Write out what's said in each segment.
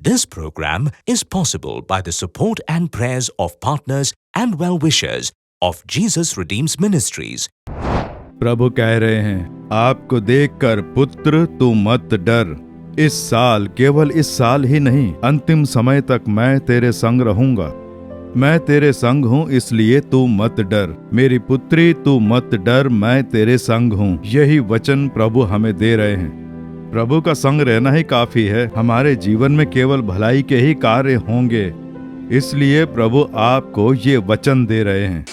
This program is possible by the support and prayers of partners and well-wishers of Jesus Redeems Ministries. प्रभु कह रहे हैं, आपको देखकर पुत्र तू मत डर। इस साल, केवल इस साल ही नहीं, अंतिम समय तक मैं तेरे संग रहूंगा। मैं तेरे संग हूँ, इसलिए तू मत डर। मेरी पुत्री तू मत डर, मैं तेरे संग हूँ। यही वचन प्रभु हमें दे रहे हैं। प्रभु का संग रहना ही काफी है। हमारे जीवन में केवल भलाई के ही कार्य होंगे, इसलिए प्रभु आपको ये वचन दे रहे हैं।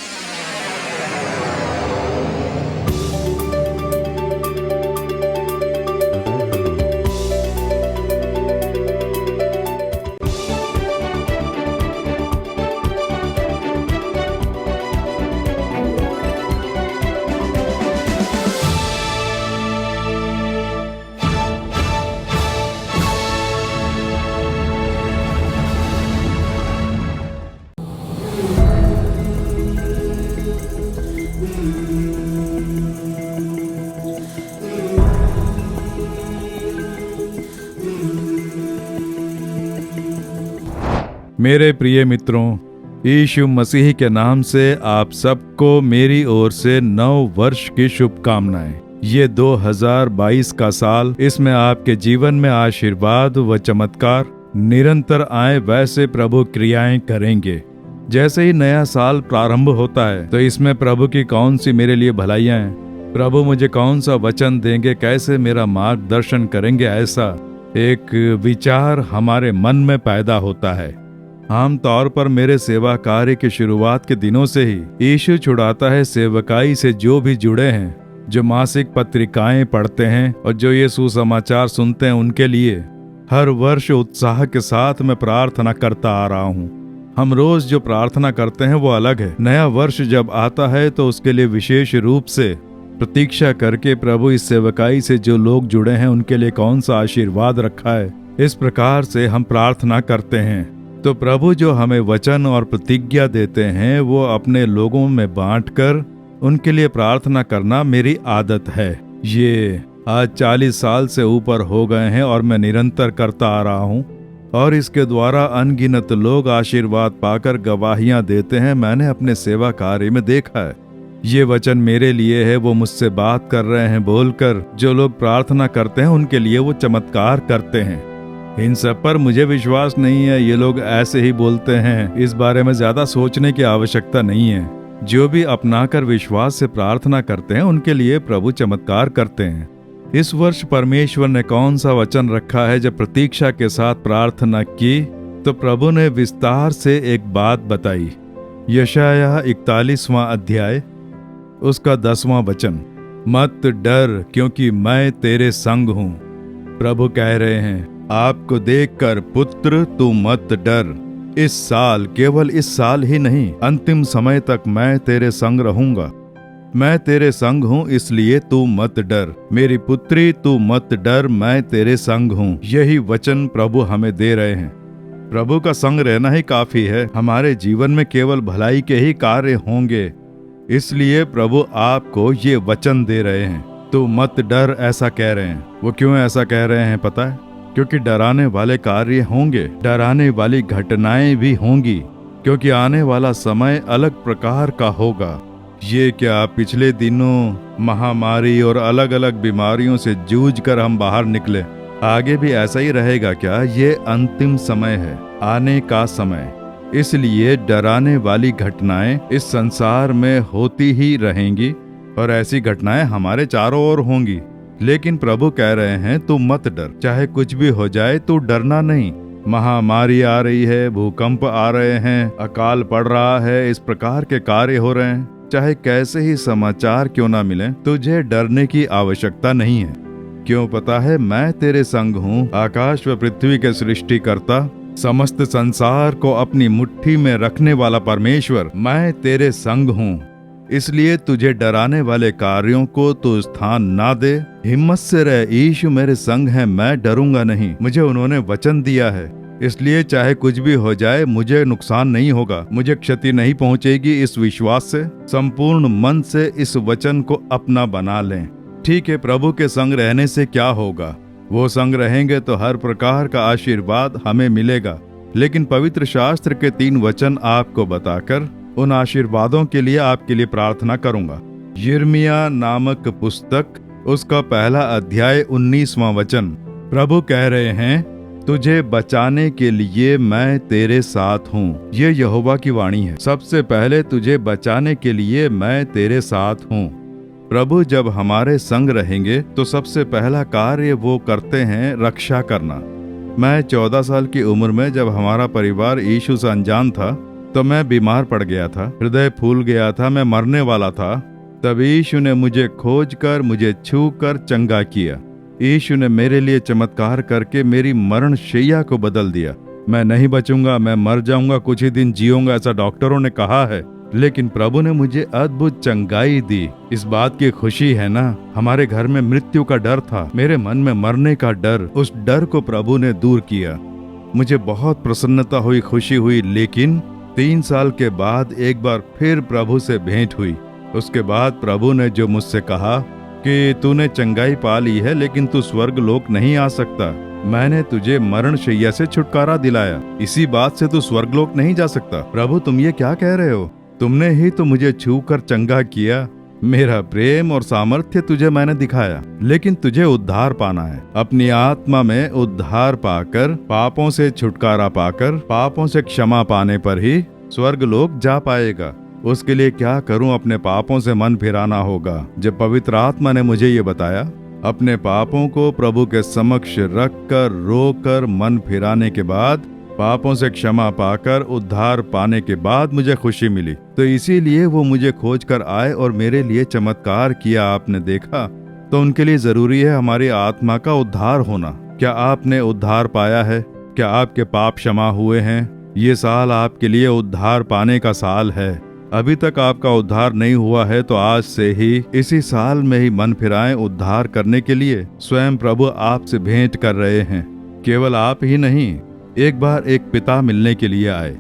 मेरे प्रिय मित्रों, यीशु मसीह के नाम से आप सबको मेरी ओर से नव वर्ष की शुभकामनाएं। ये 2022 का साल, इसमें आपके जीवन में आशीर्वाद व चमत्कार निरंतर आए, वैसे प्रभु क्रियाएं करेंगे। जैसे ही नया साल प्रारंभ होता है तो इसमें प्रभु की कौन सी मेरे लिए भलाइयां हैं, प्रभु मुझे कौन सा वचन देंगे, कैसे मेरा मार्गदर्शन करेंगे, ऐसा एक विचार हमारे मन में पैदा होता है। आम तौर पर मेरे सेवा कार्य की शुरुआत के दिनों से ही यीशु छुड़ाता है सेवकाई से जो भी जुड़े हैं, जो मासिक पत्रिकाएं पढ़ते हैं और जो ये सुसमाचार सुनते हैं, उनके लिए हर वर्ष उत्साह के साथ मैं प्रार्थना करता आ रहा हूँ। हम रोज जो प्रार्थना करते हैं वो अलग है। नया वर्ष जब आता है तो उसके लिए विशेष रूप से प्रतीक्षा करके प्रभु इस सेवकाई से जो लोग जुड़े हैं उनके लिए कौन सा आशीर्वाद रखा है, इस प्रकार से हम प्रार्थना करते हैं। तो प्रभु जो हमें वचन और प्रतिज्ञा देते हैं वो अपने लोगों में बांटकर उनके लिए प्रार्थना करना मेरी आदत है। ये आज 40 साल से ऊपर हो गए हैं और मैं निरंतर करता आ रहा हूँ, और इसके द्वारा अनगिनत लोग आशीर्वाद पाकर गवाहियां देते हैं। मैंने अपने सेवा कार्य में देखा है। ये वचन मेरे लिए है, वो मुझसे बात कर रहे हैं बोलकर। जो लोग प्रार्थना करते हैं उनके लिए वो चमत्कार करते हैं। इन सब पर मुझे विश्वास नहीं है, ये लोग ऐसे ही बोलते हैं। इस बारे में ज्यादा सोचने की आवश्यकता नहीं है। जो भी अपनाकर विश्वास से प्रार्थना करते हैं उनके लिए प्रभु चमत्कार करते हैं। इस वर्ष परमेश्वर ने कौन सा वचन रखा है? जब प्रतीक्षा के साथ प्रार्थना की तो प्रभु ने विस्तार से एक बात बताई। यशायाह 41वां अध्याय, उसका 10वां वचन, मत डर क्योंकि मैं तेरे संग हूँ। प्रभु कह रहे हैं, आपको देखकर पुत्र तू मत डर। इस साल, केवल इस साल ही नहीं, अंतिम समय तक मैं तेरे संग रहूंगा। मैं तेरे संग हूँ, इसलिए तू मत डर। मेरी पुत्री तू मत डर, मैं तेरे संग हूँ। यही वचन प्रभु हमें दे रहे हैं। प्रभु का संग रहना ही काफी है। हमारे जीवन में केवल भलाई के ही कार्य होंगे, इसलिए प्रभु आपको ये वचन दे रहे हैं। तू मत डर ऐसा कह रहे हैं। वो क्यों ऐसा कह रहे हैं पता है? क्योंकि डराने वाले कार्य होंगे, डराने वाली घटनाएं भी होंगी, क्योंकि आने वाला समय अलग प्रकार का होगा। ये क्या, पिछले दिनों महामारी और अलग अलग बीमारियों से जूझकर हम बाहर निकले, आगे भी ऐसा ही रहेगा क्या? ये अंतिम समय है, आने का समय। इसलिए डराने वाली घटनाएं इस संसार में होती ही रहेंगी और ऐसी घटनाएं हमारे चारों ओर होंगी। लेकिन प्रभु कह रहे हैं, तू मत डर। चाहे कुछ भी हो जाए तू डरना नहीं। महामारी आ रही है, भूकंप आ रहे हैं, अकाल पड़ रहा है, इस प्रकार के कार्य हो रहे हैं। चाहे कैसे ही समाचार क्यों ना मिले, तुझे डरने की आवश्यकता नहीं है। क्यों पता है? मैं तेरे संग हूँ। आकाश व पृथ्वी के सृष्टिकर्ता, समस्त संसार को अपनी मुट्ठी में रखने वाला परमेश्वर, मैं तेरे संग हूँ। इसलिए तुझे डराने वाले कार्यों को तो स्थान ना दे। हिम्मत से रह, यीशु मेरे संग है, मैं डरूंगा नहीं। मुझे उन्होंने वचन दिया है, इसलिए चाहे कुछ भी हो जाए मुझे नुकसान नहीं होगा, मुझे क्षति नहीं पहुंचेगी। इस विश्वास से, संपूर्ण मन से इस वचन को अपना बना लें। ठीक है, प्रभु के संग रहने से क्या होगा? वो संग रहेंगे तो हर प्रकार का आशीर्वाद हमें मिलेगा। लेकिन पवित्र शास्त्र के 3 वचन आपको बताकर उन आशीर्वादों के लिए आपके लिए प्रार्थना करूंगा। यिर्मयाह नामक पुस्तक, उसका पहला अध्याय 19वां वचन। प्रभु कह रहे हैं, तुझे बचाने के लिए मैं तेरे साथ हूँ। ये यहोवा की वाणी है। सबसे पहले तुझे बचाने के लिए मैं तेरे साथ हूँ। प्रभु जब हमारे संग रहेंगे तो सबसे पहला कार्य वो करते हैं रक्षा करना। मैं 14 साल की उम्र में जब हमारा परिवार यीशु से अनजान था तो मैं बीमार पड़ गया था, हृदय फूल गया था, मैं मरने वाला था। तब यीशु ने मुझे खोजकर, मुझे छूकर चंगा किया। यीशु ने मेरे लिए चमत्कार करके मेरी मरण शैया को बदल दिया। मैं नहीं बचूंगा, मैं मर जाऊंगा, कुछ ही दिन जीऊंगा, ऐसा डॉक्टरों ने कहा है। लेकिन प्रभु ने मुझे अद्भुत चंगाई दी। इस बात की खुशी है ना। हमारे घर में मृत्यु का डर था, मेरे मन में मरने का डर, उस डर को प्रभु ने दूर किया। मुझे बहुत प्रसन्नता हुई, खुशी हुई। लेकिन 3 साल के बाद एक बार फिर प्रभु से भेंट हुई। उसके बाद प्रभु ने जो मुझसे कहा कि तूने चंगाई पा ली है लेकिन तू स्वर्ग लोक नहीं आ सकता। मैंने तुझे मरण शैया से छुटकारा दिलाया, इसी बात से तू स्वर्ग लोक नहीं जा सकता। प्रभु तुम ये क्या कह रहे हो? तुमने ही तो मुझे छूकर चंगा किया। मेरा प्रेम और सामर्थ्य तुझे मैंने दिखाया, लेकिन तुझे उद्धार पाना है। अपनी आत्मा में उद्धार पाकर, पापों से छुटकारा पाकर, पापों से क्षमा पाने पर ही स्वर्ग लोक जा पाएगा। उसके लिए क्या करूं? अपने पापों से मन फिराना होगा। जब पवित्र आत्मा ने मुझे ये बताया, अपने पापों को प्रभु के समक्ष रखकर, रोकर, मन फिराने के बाद, पापों से क्षमा पाकर, उद्धार पाने के बाद मुझे खुशी मिली। तो इसीलिए वो मुझे खोज कर आए और मेरे लिए चमत्कार किया। आपने देखा, तो उनके लिए जरूरी है हमारी आत्मा का उद्धार होना। क्या आपने उद्धार पाया है? क्या आपके पाप क्षमा हुए हैं? ये साल आपके लिए उद्धार पाने का साल है। अभी तक आपका उद्धार नहीं हुआ है तो आज से ही, इसी साल में ही मन फिराएं उद्धार करने के लिए। स्वयं प्रभु आपसे भेंट कर रहे हैं। केवल आप ही नहीं, एक बार एक पिता मिलने के लिए आए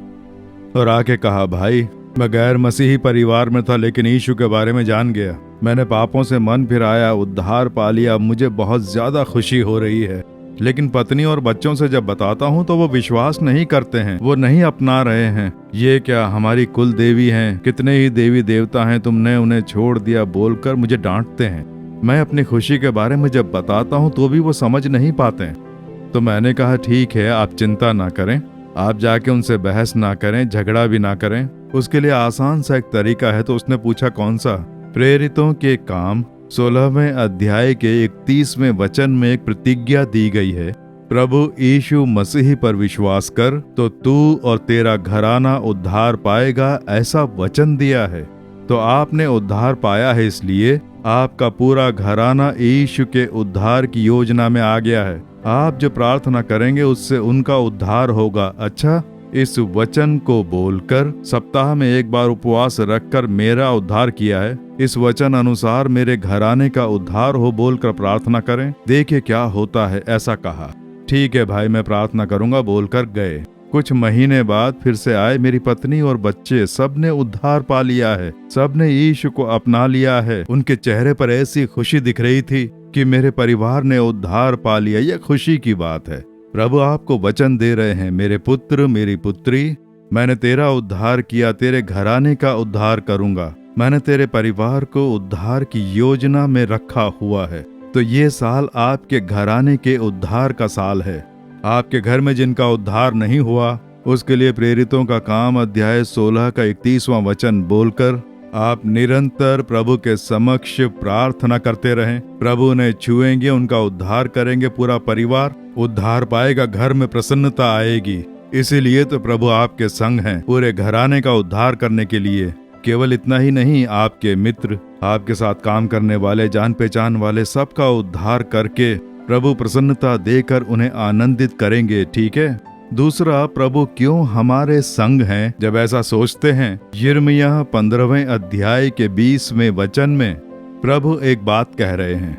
और आके कहा, भाई मैं गैर मसीही परिवार में था लेकिन यीशु के बारे में जान गया। मैंने पापों से मन फिराया, उद्धार पा लिया, मुझे बहुत ज्यादा खुशी हो रही है। लेकिन पत्नी और बच्चों से जब बताता हूँ तो वो विश्वास नहीं करते हैं, वो नहीं अपना रहे हैं। ये क्या हमारी कुल देवी हैं, कितने ही देवी देवता हैं, तुमने उन्हें छोड़ दिया बोलकर मुझे डांटते हैं। मैं अपनी खुशी के बारे में जब बताता हूँ तो भी वो समझ नहीं पाते हैं। तो मैंने कहा, ठीक है, आप चिंता ना करें, आप जाके उनसे बहस ना करें, झगड़ा भी ना करें। उसके लिए आसान सा एक तरीका है। तो उसने पूछा, कौन सा? प्रेरितों के काम 16वें अध्याय के 31वें वचन में एक प्रतिज्ञा दी गई है, प्रभु यीशु मसीह पर विश्वास कर तो तू और तेरा घराना उद्धार पाएगा, ऐसा वचन दिया है। तो आपने उद्धार पाया है, इसलिए आपका पूरा घराना यीशु के उद्धार की योजना में आ गया है। आप जो प्रार्थना करेंगे उससे उनका उद्धार होगा। अच्छा, इस वचन को बोलकर सप्ताह में एक बार उपवास रखकर मेरा उद्धार किया है, इस वचन अनुसार मेरे घराने का उद्धार हो बोलकर प्रार्थना करें, देखिए क्या होता है। ऐसा कहा। ठीक है भाई, मैं प्रार्थना करूंगा बोलकर गए। कुछ महीने बाद फिर से आए। मेरी पत्नी और बच्चे सबने उद्धार पा लिया है, सबने यीशु को अपना लिया है। उनके चेहरे पर ऐसी खुशी दिख रही थी कि मेरे परिवार ने उद्धार पा लिया। यह खुशी की बात है। प्रभु आपको वचन दे रहे हैं, मेरे पुत्र, मेरी पुत्री, मैंने तेरा उद्धार किया, तेरे घराने का उद्धार करूंगा। मैंने तेरे परिवार को उद्धार की योजना में रखा हुआ है। तो ये साल आपके घराने के उद्धार का साल है। आपके घर में जिनका उद्धार नहीं हुआ, उसके लिए प्रेरितों का काम अध्याय 16 का 31वां वचन बोलकर आप निरंतर प्रभु के समक्ष प्रार्थना करते रहें। प्रभु ने छुएंगे, उनका उद्धार करेंगे, पूरा परिवार उद्धार पाएगा, घर में प्रसन्नता आएगी। इसीलिए तो प्रभु आपके संग हैं, पूरे घराने का उद्धार करने के लिए। केवल इतना ही नहीं, आपके मित्र, आपके साथ काम करने वाले, जान पहचान वाले, सबका उद्धार करके प्रभु प्रसन्नता देकर उन्हें आनंदित करेंगे। ठीक है। दूसरा, प्रभु क्यों हमारे संग हैं? जब ऐसा सोचते हैं, यिर्मयाह 15वें अध्याय के 20वें वचन में प्रभु एक बात कह रहे हैं,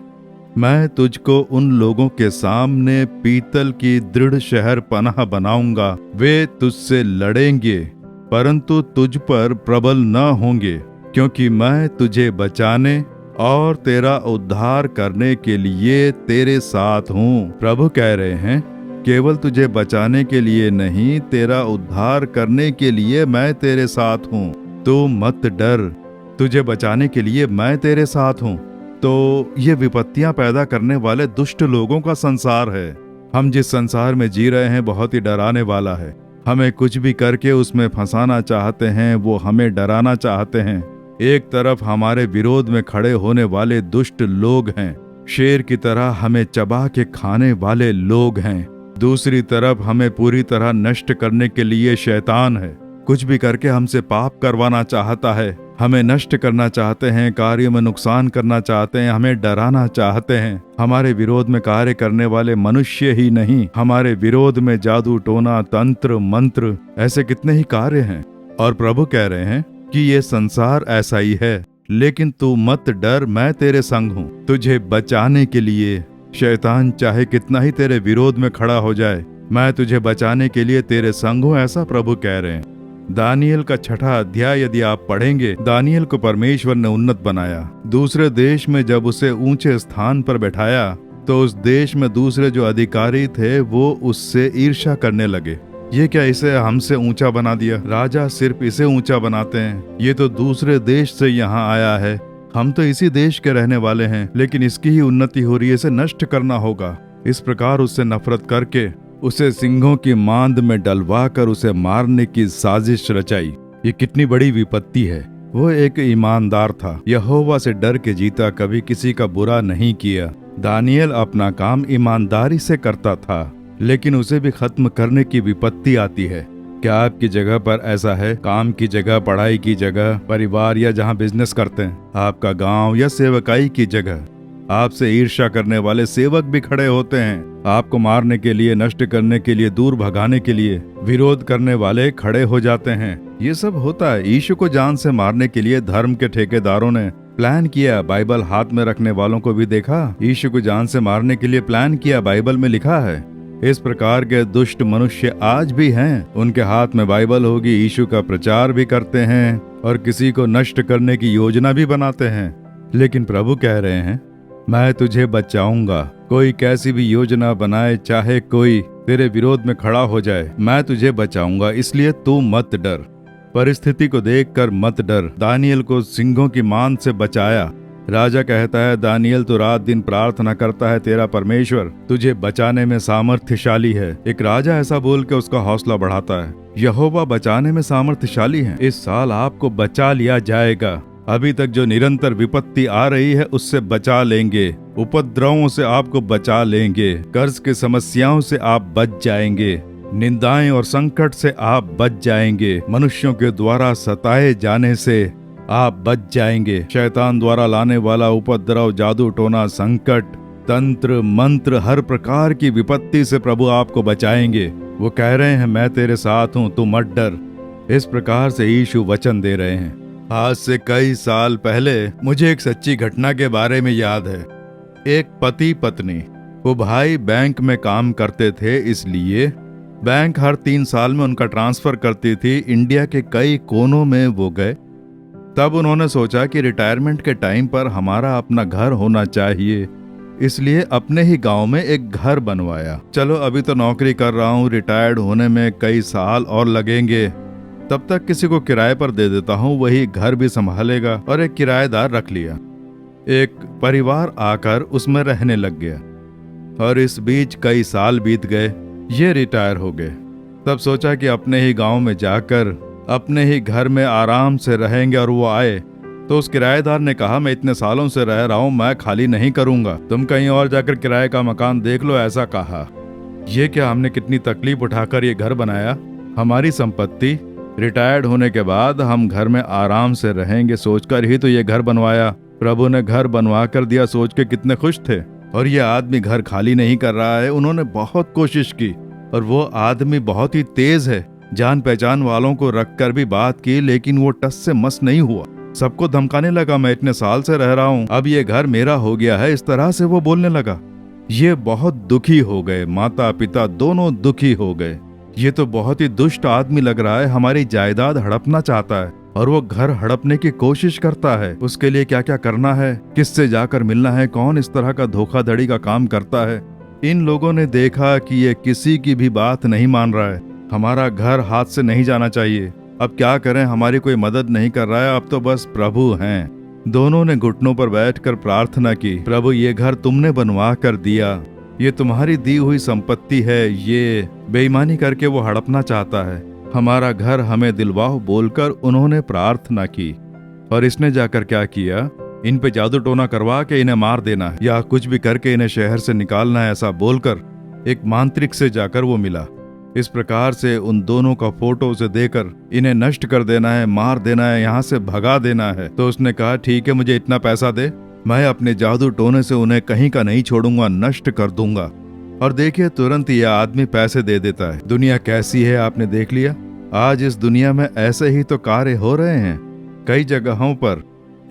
मैं तुझको उन लोगों के सामने पीतल की दृढ़ शहर पनाह बनाऊंगा। वे तुझसे लड़ेंगे परंतु तुझ पर प्रबल न होंगे, क्योंकि मैं तुझे बचाने और तेरा उद्धार करने के लिए तेरे साथ हूँ। प्रभु कह रहे हैं, केवल तुझे बचाने के लिए नहीं, तेरा उद्धार करने के लिए मैं तेरे साथ हूँ। तू मत डर, तुझे बचाने के लिए मैं तेरे साथ हूँ। तो ये विपत्तियां पैदा करने वाले दुष्ट लोगों का संसार है। हम जिस संसार में जी रहे हैं बहुत ही डराने वाला है। हमें कुछ भी करके उसमें फंसाना चाहते हैं, वो हमें डराना चाहते हैं। एक तरफ हमारे विरोध में खड़े होने वाले दुष्ट लोग हैं, शेर की तरह हमें चबा के खाने वाले लोग हैं। दूसरी तरफ हमें पूरी तरह नष्ट करने के लिए शैतान है, कुछ भी करके हमसे पाप करवाना चाहता है, हमें नष्ट करना चाहते हैं, कार्य में नुकसान करना चाहते हैं, हमें डराना चाहते हैं। हमारे विरोध में कार्य करने वाले मनुष्य ही नहीं, हमारे विरोध में जादू टोना, तंत्र मंत्र, ऐसे कितने ही कार्य हैं। और प्रभु कह रहे हैं कि ये संसार ऐसा ही है, लेकिन तू मत डर, मैं तेरे संग हूँ। तुझे बचाने के लिए शैतान चाहे कितना ही तेरे विरोध में खड़ा हो जाए, मैं तुझे बचाने के लिए तेरे संग हूँ, ऐसा प्रभु कह रहे हैं। दानियल का 6वां अध्याय यदि आप पढ़ेंगे, दानियल को परमेश्वर ने उन्नत बनाया। दूसरे देश में जब उसे ऊंचे स्थान पर बैठाया तो उस देश में दूसरे जो अधिकारी थे वो उससे ईर्ष्या करने लगे। ये क्या इसे हमसे ऊंचा बना दिया? राजा सिर्फ इसे ऊंचा बनाते हैं, ये तो दूसरे देश से यहाँ आया है, हम तो इसी देश के रहने वाले हैं, लेकिन इसकी ही उन्नति हो रही है, इसे नष्ट करना होगा। इस प्रकार उससे नफरत करके उसे सिंहों की मांद में डलवा कर उसे मारने की साजिश रचाई। ये कितनी बड़ी विपत्ति है। वो एक ईमानदार था, यहोवा से डर के जीता, कभी किसी का बुरा नहीं किया। दानियल अपना काम ईमानदारी से करता था, लेकिन उसे भी खत्म करने की विपत्ति आती है। क्या आपकी जगह पर ऐसा है? काम की जगह, पढ़ाई की जगह, परिवार या जहाँ बिजनेस करते हैं, आपका गांव या सेवकाई की जगह, आपसे ईर्ष्या करने वाले सेवक भी खड़े होते हैं। आपको मारने के लिए, नष्ट करने के लिए, दूर भगाने के लिए विरोध करने वाले खड़े हो जाते हैं। ये सब होता है। यीशु को जान से मारने के लिए धर्म के ठेकेदारों ने प्लान किया। बाइबल हाथ में रखने वालों को भी देखा, यीशु को जान से मारने के लिए प्लान किया, बाइबल में लिखा है। इस प्रकार के दुष्ट मनुष्य आज भी हैं। उनके हाथ में बाइबल होगी, यीशु का प्रचार भी करते हैं और किसी को नष्ट करने की योजना भी बनाते हैं। लेकिन प्रभु कह रहे हैं, मैं तुझे बचाऊंगा। कोई कैसी भी योजना बनाए, चाहे कोई तेरे विरोध में खड़ा हो जाए, मैं तुझे बचाऊंगा, इसलिए तू मत डर। परिस्थिति को देखकर मत डर। दानियल को सिंहों की मांद से बचाया। राजा कहता है, दानियल तो रात दिन प्रार्थना करता है, तेरा परमेश्वर तुझे बचाने में सामर्थ्यशाली है। एक राजा ऐसा बोल के उसका हौसला बढ़ाता है। यहोवा बचाने में सामर्थ्यशाली है। इस साल आपको बचा लिया जाएगा। अभी तक जो निरंतर विपत्ति आ रही है उससे बचा लेंगे, उपद्रवों से आपको बचा लेंगे, कर्ज की समस्याओं से आप बच जाएंगे, निंदाएं और संकट से आप बच जाएंगे, मनुष्यों के द्वारा सताए जाने से आप बच जाएंगे। शैतान द्वारा लाने वाला उपद्रव, जादू टोना, संकट, तंत्र मंत्र, हर प्रकार की विपत्ति से प्रभु आपको बचाएंगे। वो कह रहे हैं, मैं तेरे साथ हूँ, तू मत डर। इस प्रकार से यीशु वचन दे रहे हैं। आज से कई साल पहले मुझे एक सच्ची घटना के बारे में याद है। एक पति पत्नी, वो भाई बैंक में काम करते थे, इसलिए बैंक हर 3 साल में उनका ट्रांसफर करती थी। इंडिया के कई कोनों में वो गए। तब उन्होंने सोचा कि रिटायरमेंट के टाइम पर हमारा अपना घर होना चाहिए, इसलिए अपने ही गांव में एक घर बनवाया। चलो अभी तो नौकरी कर रहा हूँ, रिटायर्ड होने में कई साल और लगेंगे, तब तक किसी को किराए पर दे देता हूँ, वही घर भी संभालेगा। और एक किराएदार रख लिया। एक परिवार आकर उसमें रहने लग गया और इस बीच कई साल बीत गए। ये रिटायर हो गए। तब सोचा कि अपने ही गांव में जाकर अपने ही घर में आराम से रहेंगे। और वो आए तो उस किराएदार ने कहा, मैं इतने सालों से रह रहा हूँ, मैं खाली नहीं करूंगा, तुम कहीं और जाकर किराए का मकान देख लो, ऐसा कहा। ये क्या, हमने कितनी तकलीफ उठाकर ये घर बनाया, हमारी संपत्ति, रिटायर्ड होने के बाद हम घर में आराम से रहेंगे सोचकर ही तो ये घर बनवाया। प्रभु ने घर बनवा कर दिया, सोच के कितने खुश थे। और ये आदमी घर खाली नहीं कर रहा है। उन्होंने बहुत कोशिश की और वो आदमी बहुत ही तेज है। जान पहचान वालों को रखकर भी बात की, लेकिन वो टस से मस नहीं हुआ। सबको धमकाने लगा, मैं इतने साल से रह रहा हूँ, अब ये घर मेरा हो गया है, इस तरह से वो बोलने लगा। ये बहुत दुखी हो गए, माता पिता दोनों दुखी हो गए। ये तो बहुत ही दुष्ट आदमी लग रहा है, हमारी जायदाद हड़पना चाहता है। और वो घर हड़पने की कोशिश करता है। उसके लिए क्या क्या करना है, किससे जाकर मिलना है, कौन इस तरह का धोखाधड़ी का काम करता है। इन लोगों ने देखा कि ये किसी की भी बात नहीं मान रहा है। हमारा घर हाथ से नहीं जाना चाहिए, अब क्या करें, हमारी कोई मदद नहीं कर रहा है, अब तो बस प्रभु हैं। दोनों ने घुटनों पर बैठकर प्रार्थना की, प्रभु ये घर तुमने बनवा कर दिया, ये तुम्हारी दी हुई संपत्ति है, ये बेईमानी करके वो हड़पना चाहता है, हमारा घर हमें दिलवाओ बोलकर उन्होंने प्रार्थना की। और इसने जाकर क्या किया, इन पे जादू टोना करवा के इन्हें मार देना है या कुछ भी करके इन्हें शहर से निकालना है, ऐसा बोलकर एक मांत्रिक से जाकर वो मिला। इस प्रकार से उन दोनों का फोटो उसे देकर इन्हें नष्ट कर देना है, मार देना है, यहाँ से भगा देना है। तो उसने कहा ठीक है, मुझे इतना पैसा दे, मैं अपने जादू टोने से उन्हें कहीं का नहीं छोड़ूंगा, नष्ट कर दूंगा। और देखिए तुरंत यह आदमी पैसे दे देता है। दुनिया कैसी है आपने देख लिया। आज इस दुनिया में ऐसे ही तो कार्य हो रहे हैं कई जगहों पर।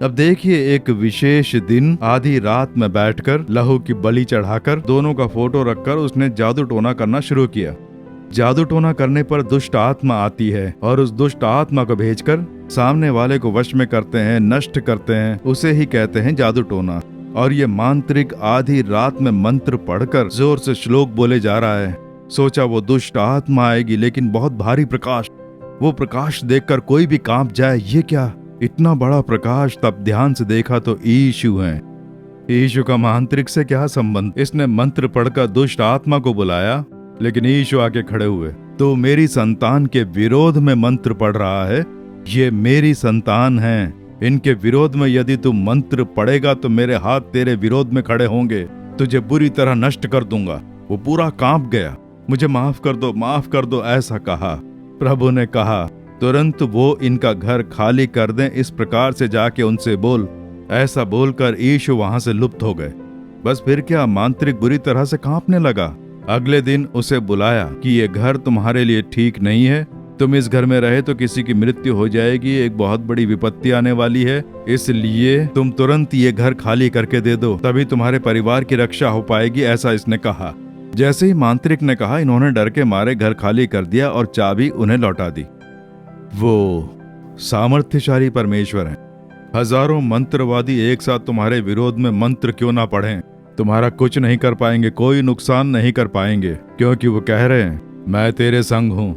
अब देखिए एक विशेष दिन आधी रात में बैठकर लहू की बलि चढ़ाकर दोनों का फोटो रखकर उसने जादू टोना करना शुरू किया। जादू टोना करने पर दुष्ट आत्मा आती है और उस दुष्ट आत्मा को भेजकर सामने वाले को वश में करते हैं, नष्ट करते हैं, उसे ही कहते हैं जादू टोना। और ये मांत्रिक आधी रात में मंत्र पढ़कर जोर से श्लोक बोले जा रहा है। सोचा वो दुष्ट आत्मा आएगी, लेकिन बहुत भारी प्रकाश, वो प्रकाश देखकर कोई भी कांप जाए, ये क्या इतना बड़ा प्रकाश। तब ध्यान से देखा तो यीशु हैं। यीशु का मांत्रिक से क्या संबंध। इसने मंत्र पढ़कर दुष्ट आत्मा को बुलाया, लेकिन यीशु आके खड़े हुए। तो मेरी संतान के विरोध में मंत्र पढ़ रहा है, ये मेरी संतान है, इनके विरोध में यदि तू मंत्र पढ़ेगा तो मेरे हाथ तेरे विरोध में खड़े होंगे, तुझे बुरी तरह नष्ट कर दूंगा। वो पूरा कांप गया, मुझे माफ कर दो, माफ कर दो, ऐसा कहा। प्रभु ने कहा तुरंत वो इनका घर खाली कर दें, इस प्रकार से जाके उनसे बोल। ऐसा बोलकर यीशु वहां से लुप्त हो गए। बस फिर क्या, मांत्रिक बुरी तरह से कांपने लगा। अगले दिन उसे बुलाया कि ये घर तुम्हारे लिए ठीक नहीं है, तुम इस घर में रहे तो किसी की मृत्यु हो जाएगी, एक बहुत बड़ी विपत्ति आने वाली है, इसलिए तुम तुरंत ये घर खाली करके दे दो, तभी तुम्हारे परिवार की रक्षा हो पाएगी, ऐसा इसने कहा। जैसे ही मांत्रिक ने कहा, इन्होंने डर के मारे घर खाली कर दिया और चाबी उन्हें लौटा दी। वो सामर्थ्यशाली परमेश्वर है। हजारों मंत्रवादी एक साथ तुम्हारे विरोध में मंत्र क्यों ना पढ़ें, तुम्हारा कुछ नहीं कर पाएंगे, कोई नुकसान नहीं कर पाएंगे, क्योंकि वो कह रहे हैं मैं तेरे संग हूँ।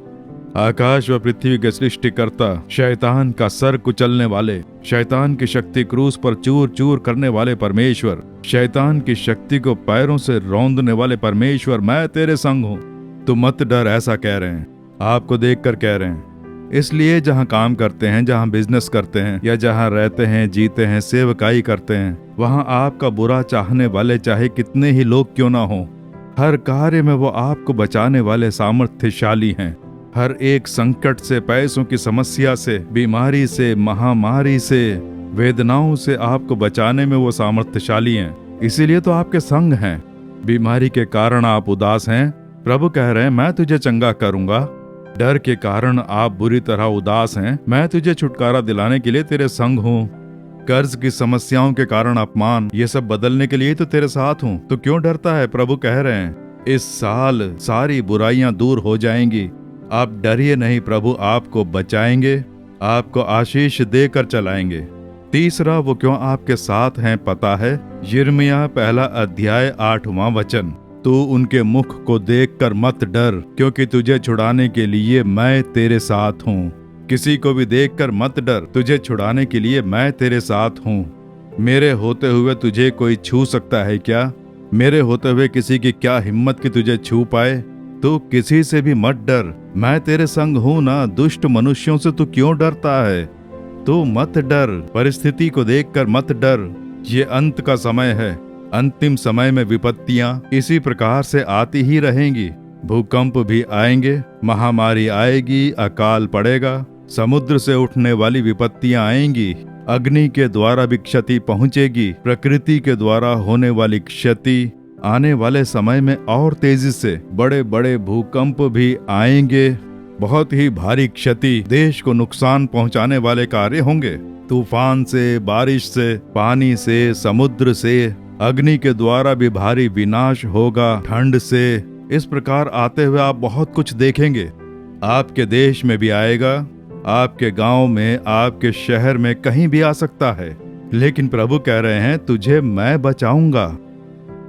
आकाश व पृथ्वी के सृष्टिकर्ता, शैतान का सर कुचलने वाले, शैतान की शक्ति क्रूस पर चूर चूर करने वाले परमेश्वर, शैतान की शक्ति को पैरों से रौंदने वाले परमेश्वर, मैं तेरे संग हूँ, तू मत डर, ऐसा कह रहे हैं, आपको देखकर कह रहे हैं। इसलिए जहाँ काम करते हैं, जहाँ बिजनेस करते हैं या जहाँ रहते हैं, जीते हैं, सेवकाई करते हैं, वहाँ आपका बुरा चाहने वाले चाहे कितने ही लोग क्यों ना हों, हर कार्य में वो आपको बचाने वाले सामर्थ्यशाली हैं। हर एक संकट से, पैसों की समस्या से, बीमारी से, महामारी से, वेदनाओं से आपको बचाने में वो सामर्थ्यशाली हैं। इसीलिए तो आपके संग हैं। बीमारी के कारण आप उदास हैं, प्रभु कह रहे हैं मैं तुझे चंगा करूंगा। डर के कारण आप बुरी तरह उदास हैं, मैं तुझे छुटकारा दिलाने के लिए तेरे संग हूँ। कर्ज की समस्याओं के कारण अपमान, ये सब बदलने के लिए तो तेरे साथ हूँ, तो क्यों डरता है, प्रभु कह रहे हैं। इस साल सारी बुराइयां दूर हो जाएंगी, आप डरिए नहीं, प्रभु आपको बचाएंगे, आपको आशीष देकर चलाएंगे। तीसरा, वो क्यों आपके साथ हैं पता है, यिर्मयाह 1 अध्याय 8वां वचन, तू उनके मुख को देखकर मत डर, क्योंकि तुझे छुड़ाने के लिए मैं तेरे साथ हूँ। किसी को भी देखकर मत डर, तुझे छुड़ाने के लिए मैं तेरे साथ हूँ। मेरे होते हुए तुझे कोई छू सकता है क्या? मेरे होते हुए किसी की क्या हिम्मत कि तुझे छू पाए? तू किसी से भी मत डर, मैं तेरे संग हूं ना। दुष्ट मनुष्यों से तू क्यों डरता है? तू मत डर, परिस्थिति को देखकर मत डर। ये अंत का समय है, अंतिम समय में विपत्तियां इसी प्रकार से आती ही रहेंगी। भूकंप भी आएंगे, महामारी आएगी, अकाल पड़ेगा, समुद्र से उठने वाली विपत्तियां आएंगी, अग्नि के द्वारा भी क्षति पहुंचेगी, प्रकृति के द्वारा होने वाली क्षति आने वाले समय में और तेजी से बड़े बड़े भूकंप भी आएंगे। बहुत ही भारी क्षति, देश को नुकसान पहुंचाने वाले कार्य होंगे। तूफान से, बारिश से, पानी से, समुद्र से, अग्नि के द्वारा भी भारी विनाश होगा, ठंड से। इस प्रकार आते हुए आप बहुत कुछ देखेंगे। आपके देश में भी आएगा, आपके गांव में, आपके शहर में, कहीं भी आ सकता है, लेकिन प्रभु कह रहे हैं तुझे मैं बचाऊंगा।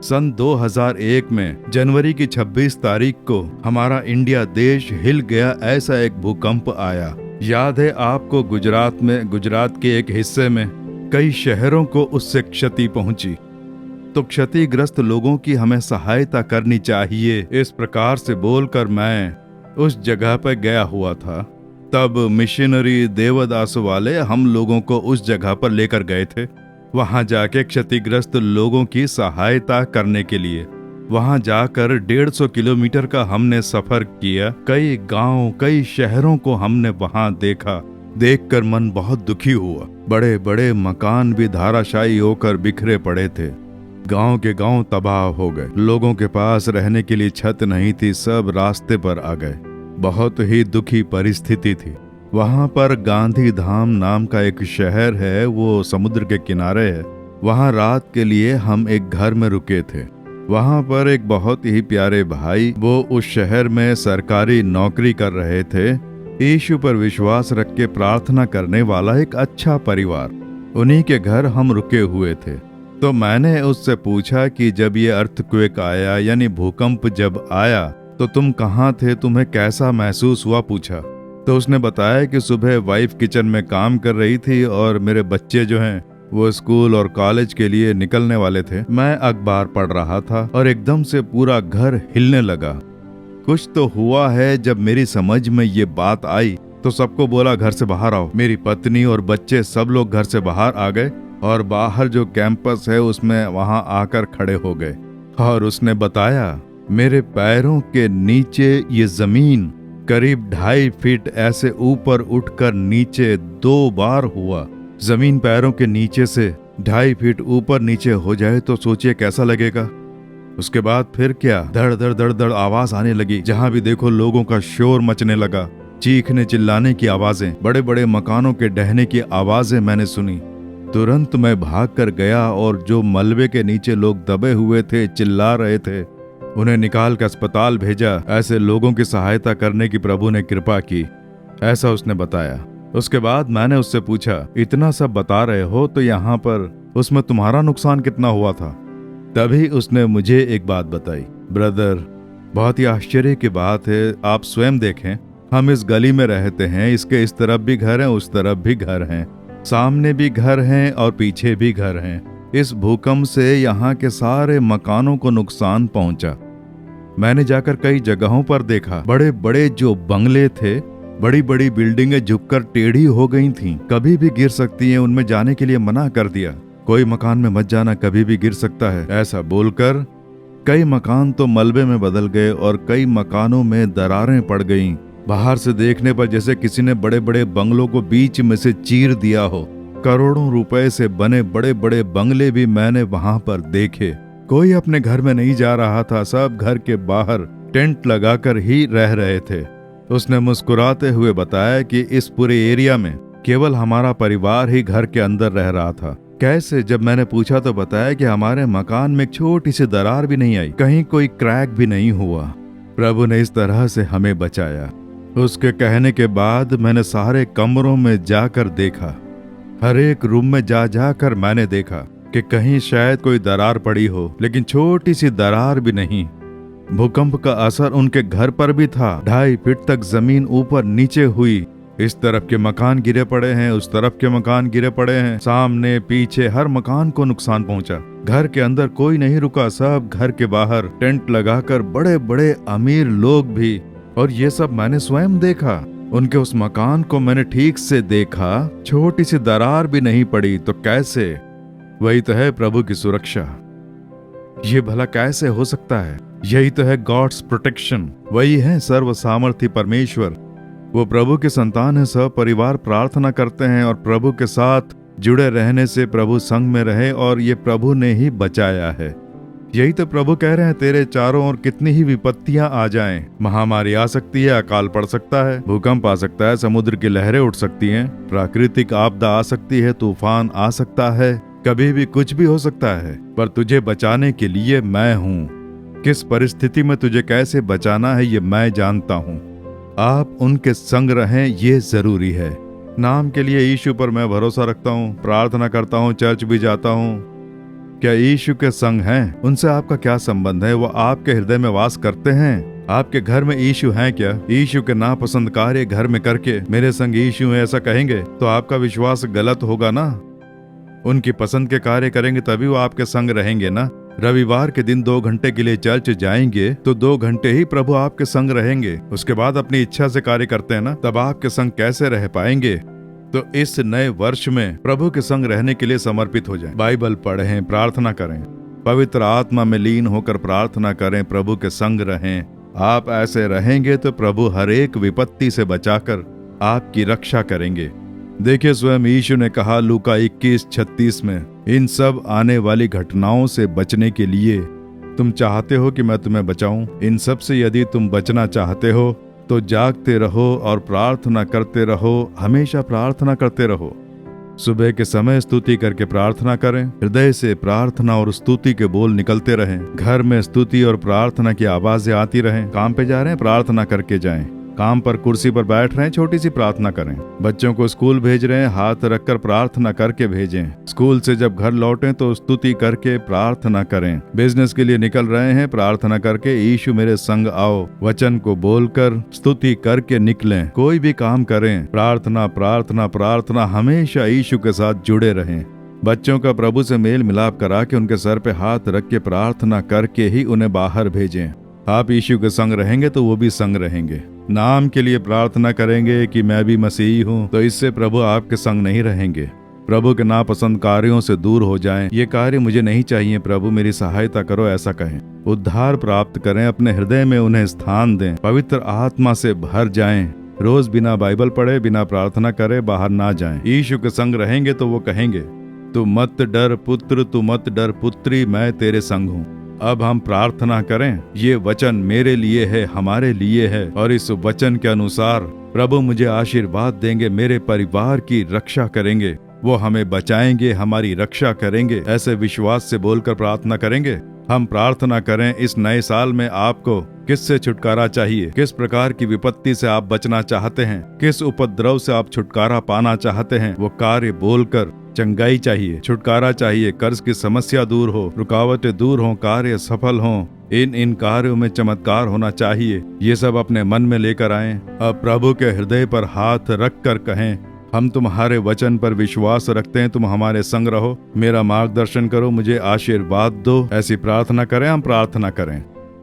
सन 2001 में जनवरी की 26 तारीख को हमारा इंडिया देश हिल गया। ऐसा एक भूकंप आया। याद है आपको, गुजरात के एक हिस्से में कई शहरों को उससे क्षति पहुंची। तो क्षतिग्रस्त लोगों की हमें सहायता करनी चाहिए, इस प्रकार से बोलकर मैं उस जगह पर गया हुआ था। तब मिशनरी देवदास वाले हम लोगों को उस जगह पर लेकर गए थे, वहां जाके क्षतिग्रस्त लोगों की सहायता करने के लिए। वहां जाकर 150 किलोमीटर का हमने सफर किया। कई गांव, कई शहरों को हमने वहां देखा। देखकर मन बहुत दुखी हुआ। बड़े बड़े मकान भी धाराशायी होकर बिखरे पड़े थे। गांव के गांव तबाह हो गए। लोगों के पास रहने के लिए छत नहीं थी, सब रास्ते पर आ गए। बहुत ही दुखी परिस्थिति थी। वहां पर गांधी धाम नाम का एक शहर है, वो समुद्र के किनारे है। वहां रात के लिए हम एक घर में रुके थे। वहां पर एक बहुत ही प्यारे भाई, वो उस शहर में सरकारी नौकरी कर रहे थे। यीशु पर विश्वास रख के प्रार्थना करने वाला एक अच्छा परिवार, उन्हीं के घर हम रुके हुए थे। तो मैंने उससे पूछा कि जब ये अर्थक्वेक आया, यानी भूकंप जब आया, तो तुम कहाँ थे, तुम्हें कैसा महसूस हुआ, पूछा। तो उसने बताया कि सुबह वाइफ किचन में काम कर रही थी और मेरे बच्चे जो हैं वो स्कूल और कॉलेज के लिए निकलने वाले थे। मैं अखबार पढ़ रहा था और एकदम से पूरा घर हिलने लगा। कुछ तो हुआ है। जब मेरी समझ में ये बात आई तो सबको बोला घर से बाहर आओ। मेरी पत्नी और बच्चे सब लोग घर से बाहर आ गए और बाहर जो कैंपस है उसमें वहां आकर खड़े हो गए। और उसने बताया मेरे पैरों के नीचे ये जमीन करीब 2.5 फीट ऐसे ऊपर उठकर नीचे 2 बार हुआ। जमीन पैरों के नीचे से 2.5 फीट ऊपर नीचे हो जाए तो सोचिए कैसा लगेगा। उसके बाद फिर क्या, धड़ धड़ धड़ धड़ आवाज आने लगी। जहां भी देखो लोगों का शोर मचने लगा, चीखने चिल्लाने की आवाजें, बड़े बड़े मकानों के ढहने की आवाजें मैंने सुनी। तुरंत मैं भाग कर गया और जो मलबे के नीचे लोग दबे हुए थे, चिल्ला रहे थे, उन्हें निकाल कर अस्पताल भेजा। ऐसे लोगों की सहायता करने की प्रभु ने कृपा की, ऐसा उसने बताया। उसके बाद मैंने उससे पूछा, इतना सब बता रहे हो तो यहाँ पर उसमें तुम्हारा नुकसान कितना हुआ था? तभी उसने मुझे एक बात बताई। ब्रदर, बहुत ही आश्चर्य की बात है, आप स्वयं देखें, हम इस गली में रहते हैं, इसके इस तरफ भी घर हैं, उस तरफ भी घर हैं, सामने भी घर हैं और पीछे भी घर हैं। इस भूकंप से यहाँ के सारे मकानों को नुकसान पहुंचा। मैंने जाकर कई जगहों पर देखा, बड़े बड़े जो बंगले थे, बड़ी बड़ी बिल्डिंगें झुककर टेढ़ी हो गई थीं, कभी भी गिर सकती हैं, उनमें जाने के लिए मना कर दिया। कोई मकान में मत जाना, कभी भी गिर सकता है, ऐसा बोलकर कई मकान तो मलबे में बदल गए और कई मकानों में दरारें पड़ गईं। बाहर से देखने पर जैसे किसी ने बड़े बड़े बंगलों को बीच में से चीर दिया हो। करोड़ों रुपए से बने बड़े बड़े बंगले भी मैंने वहां पर देखे। कोई अपने घर में नहीं जा रहा था, सब घर के बाहर टेंट लगाकर ही रह रहे थे। उसने मुस्कुराते हुए बताया कि इस पूरे एरिया में केवल हमारा परिवार ही घर के अंदर रह रहा था। कैसे? जब मैंने पूछा तो बताया कि हमारे मकान में एक छोटी सी दरार भी नहीं आई, कहीं कोई क्रैक भी नहीं हुआ। प्रभु ने इस तरह से हमें बचाया। उसके कहने के बाद मैंने सारे कमरों में जाकर देखा, हर एक रूम में जा जाकर मैंने देखा कि कहीं शायद कोई दरार पड़ी हो, लेकिन छोटी सी दरार भी नहीं। भूकंप का असर उनके घर पर भी था। 2.5 फीट तक जमीन ऊपर नीचे हुई। इस तरफ के मकान गिरे पड़े हैं, उस तरफ के मकान गिरे पड़े हैं, सामने पीछे हर मकान को नुकसान पहुंचा। घर के अंदर कोई नहीं रुका, सब घर के बाहर टेंट लगाकर बड़े बड़े अमीर लोग भी। और ये सब मैंने स्वयं देखा। उनके उस मकान को मैंने ठीक से देखा, छोटी सी दरार भी नहीं पड़ी। तो कैसे? वही तो है प्रभु की सुरक्षा। ये भला कैसे हो सकता है? यही तो है गॉड्स प्रोटेक्शन। वही है सर्व सामर्थी परमेश्वर। वो प्रभु के संतान है, सब परिवार प्रार्थना करते हैं और प्रभु के साथ जुड़े रहने से प्रभु संग में रहे, और ये प्रभु ने ही बचाया है। यही तो प्रभु कह रहे हैं, तेरे चारों ओर कितनी ही विपत्तियां आ जाएं, महामारी आ सकती है, अकाल पड़ सकता है, भूकंप आ सकता है, समुद्र की लहरें उठ सकती हैं, प्राकृतिक आपदा आ सकती है, तूफान आ सकता है, कभी भी कुछ भी हो सकता है, पर तुझे बचाने के लिए मैं हूँ। किस परिस्थिति में तुझे कैसे बचाना है ये मैं जानता हूँ। आप उनके संग रहें, ये जरूरी है। नाम के लिए यीशु पर मैं भरोसा रखता हूँ, प्रार्थना करता हूँ, चर्च भी जाता हूँ। क्या यीशु के संग हैं? उनसे आपका क्या संबंध है? वो आपके हृदय में वास करते हैं? आपके घर में यीशु हैं क्या? यीशु के नापसंद कार्य घर में करके मेरे संग यीशु है ऐसा कहेंगे तो आपका विश्वास गलत होगा ना। उनकी पसंद के कार्य करेंगे तभी वो आपके संग रहेंगे ना। रविवार के दिन 2 घंटे के लिए चर्च जाएंगे तो 2 घंटे ही प्रभु आपके संग रहेंगे। उसके बाद अपनी इच्छा से कार्य करते हैं ना, तब आपके संग कैसे रह पाएंगे? तो इस नए वर्ष में प्रभु के संग रहने के लिए समर्पित हो जाएं। बाइबल पढ़ें, प्रार्थना करें, पवित्र आत्मा में लीन होकर प्रार्थना करें, प्रभु के संग रहें। आप ऐसे रहेंगे तो प्रभु हर एक विपत्ति से बचाकर आपकी रक्षा करेंगे। देखिए, स्वयं यीशु ने कहा लूका 21:36 में, इन सब आने वाली घटनाओं से बचने के लिए तुम चाहते हो कि मैं तुम्हें बचाऊं? इन सब से यदि तुम बचना चाहते हो तो जागते रहो और प्रार्थना करते रहो, हमेशा प्रार्थना करते रहो। सुबह के समय स्तुति करके प्रार्थना करें, हृदय से प्रार्थना और स्तुति के बोल निकलते रहें। घर में स्तुति और प्रार्थना की आवाजें आती रहें। काम पे जा रहे हैं, प्रार्थना करके जाएं। काम पर कुर्सी पर बैठ रहे हैं, छोटी सी प्रार्थना करें। बच्चों को स्कूल भेज रहे हैं, हाथ रखकर प्रार्थना करके भेजें। स्कूल से जब घर लौटें तो स्तुति करके प्रार्थना करें। बिजनेस के लिए निकल रहे हैं, प्रार्थना करके यीशु मेरे संग आओ, वचन को बोलकर स्तुति करके निकलें। कोई भी काम करें, प्रार्थना प्रार्थना प्रार्थना, हमेशा यीशु के साथ जुड़े रहें। बच्चों का प्रभु से मेल मिलाप करा के उनके सर पे हाथ रख के प्रार्थना करके ही उन्हें बाहर भेजें। आप यीशु के संग रहेंगे तो वो भी संग रहेंगे। नाम के लिए प्रार्थना करेंगे कि मैं भी मसीही हूँ, तो इससे प्रभु आपके संग नहीं रहेंगे। प्रभु के नापसंद कार्यों से दूर हो जाएं। ये कार्य मुझे नहीं चाहिए, प्रभु मेरी सहायता करो, ऐसा कहें। उद्धार प्राप्त करें, अपने हृदय में उन्हें स्थान दें, पवित्र आत्मा से भर जाएं। रोज बिना बाइबल पढ़े, बिना प्रार्थना करे बाहर ना जाएं। यीशु के संग रहेंगे तो वो कहेंगे, तू मत डर पुत्र, तू मत डर पुत्री, मैं तेरे संग हूँ। अब हम प्रार्थना करें, ये वचन मेरे लिए है, हमारे लिए है, और इस वचन के अनुसार प्रभु मुझे आशीर्वाद देंगे, मेरे परिवार की रक्षा करेंगे, वो हमें बचाएंगे, हमारी रक्षा करेंगे। ऐसे विश्वास से बोलकर प्रार्थना करेंगे। हम प्रार्थना करें, इस नए साल में आपको किससे छुटकारा चाहिए? किस प्रकार की विपत्ति से आप बचना चाहते हैं? किस उपद्रव से आप छुटकारा पाना चाहते हैं? वो कार्य बोलकर चंगाई चाहिए, छुटकारा चाहिए, कर्ज की समस्या दूर हो, रुकावटें दूर हो, कार्य सफल हो, इन कार्यों में चमत्कार होना चाहिए। ये सब अपने मन में लेकर आएं। अब प्रभु के हृदय पर हाथ रख कर कहें, हम तुम्हारे वचन पर विश्वास रखते हैं, तुम हमारे संग रहो, मेरा मार्गदर्शन करो, मुझे आशीर्वाद दो। ऐसी प्रार्थना करें, हम प्रार्थना करें।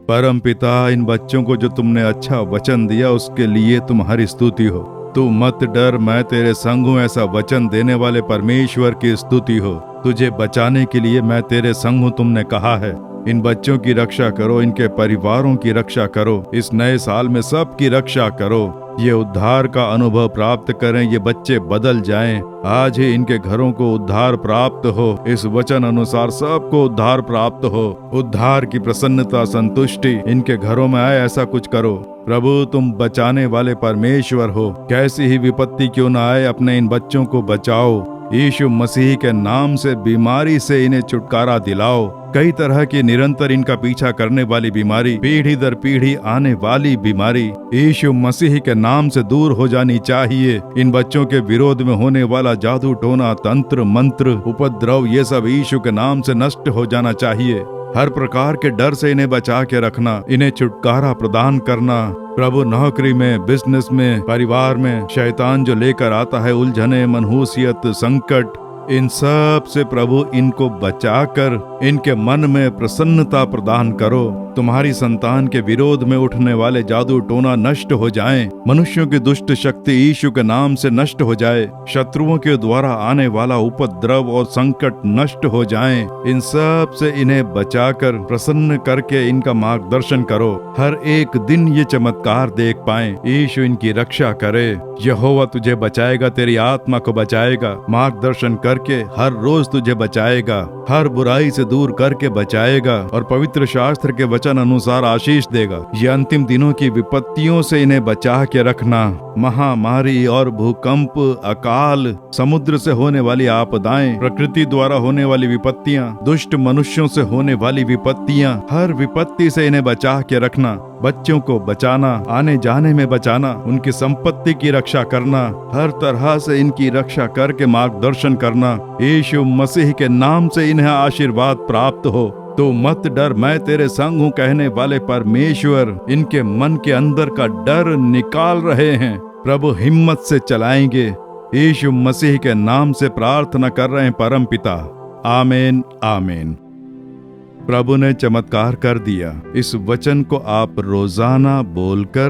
परम पिता, इन बच्चों को जो तुमने अच्छा वचन दिया उसके लिए तुम्हारी स्तुति हो। तू मत डर, मैं तेरे संग हूँ, ऐसा वचन देने वाले परमेश्वर की स्तुति हो। तुझे बचाने के लिए मैं तेरे संग हूँ, तुमने कहा है। इन बच्चों की रक्षा करो, इनके परिवारों की रक्षा करो, इस नए साल में सबकी रक्षा करो। ये उद्धार का अनुभव प्राप्त करें, ये बच्चे बदल जाएं। आज ही इनके घरों को उद्धार प्राप्त हो, इस वचन अनुसार सबको उद्धार प्राप्त हो। उद्धार की प्रसन्नता, संतुष्टि इनके घरों में आए, ऐसा कुछ करो। प्रभु तुम बचाने वाले परमेश्वर हो, कैसी ही विपत्ति क्यों न आए, अपने इन बच्चों को बचाओ। यीशु मसीह के नाम से बीमारी से इन्हें छुटकारा दिलाओ। कई तरह की निरंतर इनका पीछा करने वाली बीमारी, पीढ़ी दर पीढ़ी आने वाली बीमारी यीशु मसीह के नाम से दूर हो जानी चाहिए। इन बच्चों के विरोध में होने वाला जादू टोना, तंत्र मंत्र, उपद्रव, ये सब यीशु के नाम से नष्ट हो जाना चाहिए। हर प्रकार के डर से इन्हें बचा के रखना, इन्हें छुटकारा प्रदान करना। प्रभु नौकरी में, बिजनेस में, परिवार में शैतान जो लेकर आता है उलझने, मनहूसियत, संकट, इन सब से प्रभु इनको बचाकर इनके मन में प्रसन्नता प्रदान करो। तुम्हारी संतान के विरोध में उठने वाले जादू टोना नष्ट हो जाएं। मनुष्यों की दुष्ट शक्ति यीशु के नाम से नष्ट हो जाए। शत्रुओं के द्वारा आने वाला उपद्रव और संकट नष्ट हो जाएं। इन सब से इन्हें बचाकर प्रसन्न करके इनका मार्गदर्शन करो। हर एक दिन ये चमत्कार देख पाएं। यीशु इनकी रक्षा करे। यहोवा तुझे बचाएगा, तेरी आत्मा को बचाएगा, मार्गदर्शन करके हर रोज तुझे बचाएगा, हर बुराई से दूर करके बचाएगा और पवित्र शास्त्र के वचन वचन अनुसार आशीष देगा। ये अंतिम दिनों की विपत्तियों से इन्हें बचा के रखना। महामारी और भूकंप, अकाल, समुद्र से होने वाली आपदाएं, प्रकृति द्वारा होने वाली विपत्तियां, दुष्ट मनुष्यों से होने वाली विपत्तियां, हर विपत्ति से इन्हें बचा के रखना। बच्चों को बचाना, आने जाने में बचाना, उनकी संपत्ति की रक्षा करना, हर तरह से इनकी रक्षा करके मार्गदर्शन करना। यीशु मसीह के नाम से इन्हें आशीर्वाद प्राप्त हो। तो मत डर, मैं तेरे संग हूँ कहने वाले परमेश्वर इनके मन के अंदर का डर निकाल रहे हैं। प्रभु हिम्मत से चलाएंगे। यीशु मसीह के नाम से प्रार्थना कर रहे हैं परम पिता, आमीन आमीन। प्रभु ने चमत्कार कर दिया। इस वचन को आप रोजाना बोलकर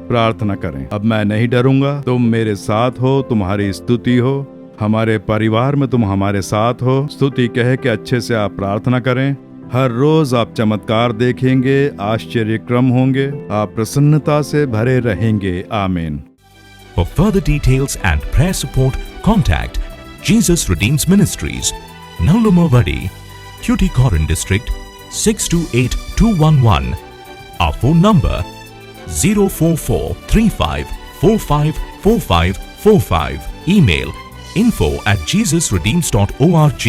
प्रार्थना करें। अब मैं नहीं डरूंगा, तुम मेरे साथ हो, तुम्हारी स्तुति हो, हमारे परिवार में तुम हमारे साथ हो। स्तुति कह के अच्छे से आप प्रार्थना करें। हर रोज आप चमत्कार देखेंगे, आश्चर्यक्रम होंगे, आप प्रसन्नता से भरे रहेंगे। आमीन। For further details and prayer support, contact Jesus Redeems Ministries, Nallumavadi, Tuticorin District, 628211. Our phone number 04435454545. Email info@jesusredeems.org.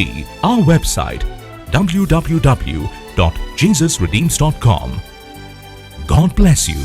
Our website www.jesusredeems.com. God bless you.